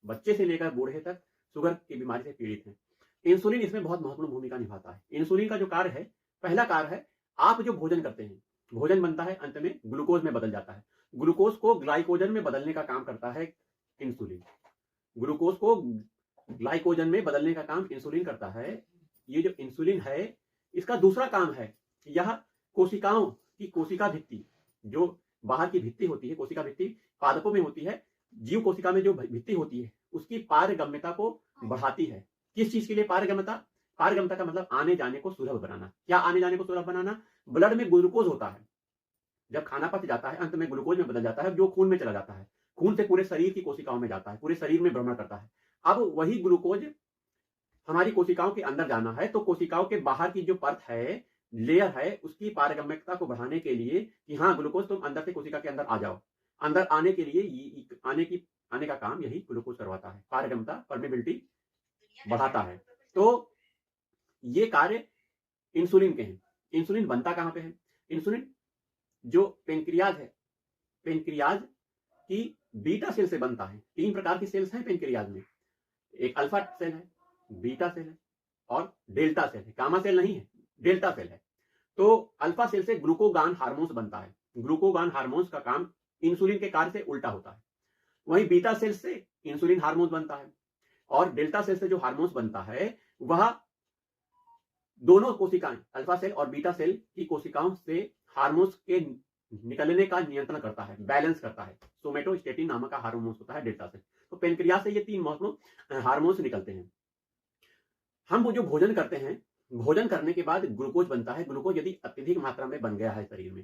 बच्चे से लेकर बूढ़े तक शुगर की बीमारी से पीड़ित हैं। इंसुलिन इसमें बहुत महत्वपूर्ण भूमिका निभाता है। इंसुलिन का जो कार्य है, पहला कार्य है, आप जो भोजन करते हैं, भोजन बनता है, अंत में ग्लूकोज में बदल जाता है। ग्लूकोज को ग्लाइकोजन में बदलने का काम करता है इंसुलिन। ग्लूकोज को ग्लाइकोजन में बदलने का काम इंसुलिन करता है। ये जो इंसुलिन है, इसका दूसरा काम है, यह कोशिकाओं की कोशिका भित्ति, जो बाहर की भित्ति होती है, कोशिका भित्ति पादपों में होती है, जीव कोशिका में जो भित्ति होती है, उसकी पारगम्यता को बढ़ाती है। किस चीज के लिए पारगम्यता? पारगम्यता का मतलब आने जाने को सुलभ बनाना। क्या आने जाने को सुलभ बनाना? ब्लड में ग्लूकोज होता है, जब खाना पच जाता है, अंत में ग्लूकोज में बदल जाता है, जो खून में चला जाता है, खून से पूरे शरीर की कोशिकाओं में जाता है, पूरे शरीर में भ्रमण करता है। अब वही ग्लूकोज हमारी कोशिकाओं के अंदर जाना है, तो कोशिकाओं के बाहर की जो परत है, लेयर है, उसकी पारगम्यता को बढ़ाने के लिए कि हाँ ग्लूकोज तुम अंदर से कोशिका के अंदर आ जाओ, अंदर आने के लिए आने का काम यही ग्लूकोज करवाता है, पारगम्यता परमेबिलिटी बढ़ाता है। तो ये कार्य इंसुलिन के हैं। इंसुलिन बनता कहां पे है? इंसुलिन जो पेनक्रियाज है, पेनक्रियाज की बीटा सेल से बनता है। 3 प्रकार की सेल्स हैं पेनक्रियाज में, एक अल्फा सेल है, बीटा सेल है और डेल्टा सेल है। गामा सेल नहीं है, डेल्टा सेल है। तो अल्फा सेल से ग्लूकोगान हार्मोन्स बनता है। ग्लूकोगान हार्मोन्स का काम इंसुलिन के कार्य से उल्टा होता है। वहीं बीटा सेल से इंसुलिन हार्मोन बनता है और डेल्टा सेल से जो हार्मोन्स बनता है, वह दोनों कोशिकाएं, अल्फा सेल और बीटा सेल की कोशिकाओं से हार्मोन्स के निकलने का नियंत्रण करता है, बैलेंस करता है। सोमेटोस्टेटिन नामक का हार्मोन्स होता है डेल्टा सेल। तो पेनक्रियाज से ये 3 महत्वपूर्ण हार्मोन्स निकलते हैं। हम वो जो भोजन करते हैं, भोजन करने के बाद ग्लूकोज बनता है। ग्लूकोज यदि अत्यधिक मात्रा में बन गया है शरीर में,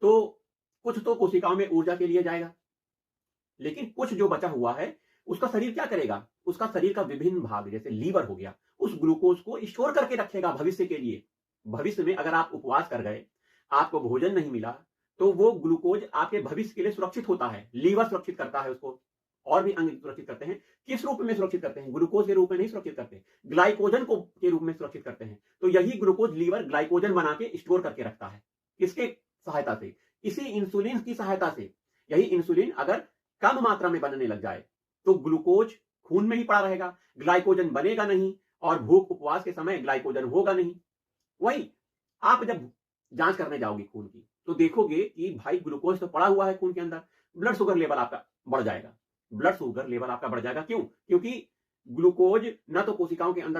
तो कुछ तो कोशिकाओं में ऊर्जा के लिए जाएगा, लेकिन कुछ जो बचा हुआ है, उसका शरीर क्या करेगा? उसका शरीर का विभिन्न भाग, जैसे लीवर हो गया, उस ग्लूकोज को स्टोर करके रखेगा भविष्य के लिए। भविष्य में अगर आप उपवास कर गए, आपको भोजन नहीं मिला, तो वो ग्लूकोज आपके भविष्य के लिए सुरक्षित होता है। लीवर सुरक्षित करता है उसको, और भी अंग सुरक्षित करते हैं। किस रूप में सुरक्षित करते हैं? ग्लूकोज के रूप में नहीं सुरक्षित करते, ग्लाइकोजन को के रूप में सुरक्षित करते हैं। तो यही ग्लूकोज लीवर ग्लाइकोजन बना के स्टोर करके रखता है। किसके सहायता से? इसी इंसुलिन की सहायता से। यही इंसुलिन अगर कम मात्रा में बनने लग जाए, तो ग्लूकोज खून में ही पड़ा रहेगा, ग्लाइकोजन बनेगा नहीं, और भूख उपवास के समय ग्लाइकोजन होगा नहीं। वही आप जब जांच करने जाओगे खून की, तो देखोगे कि भाई ग्लूकोज तो पड़ा हुआ है खून के अंदर, ब्लड शुगर लेवल आपका बढ़ जाएगा। ब्लड शुगर लेवल आपका बढ़ जाएगा। क्यों? क्योंकि ग्लूकोज न तो कोशिकाओं के अंदर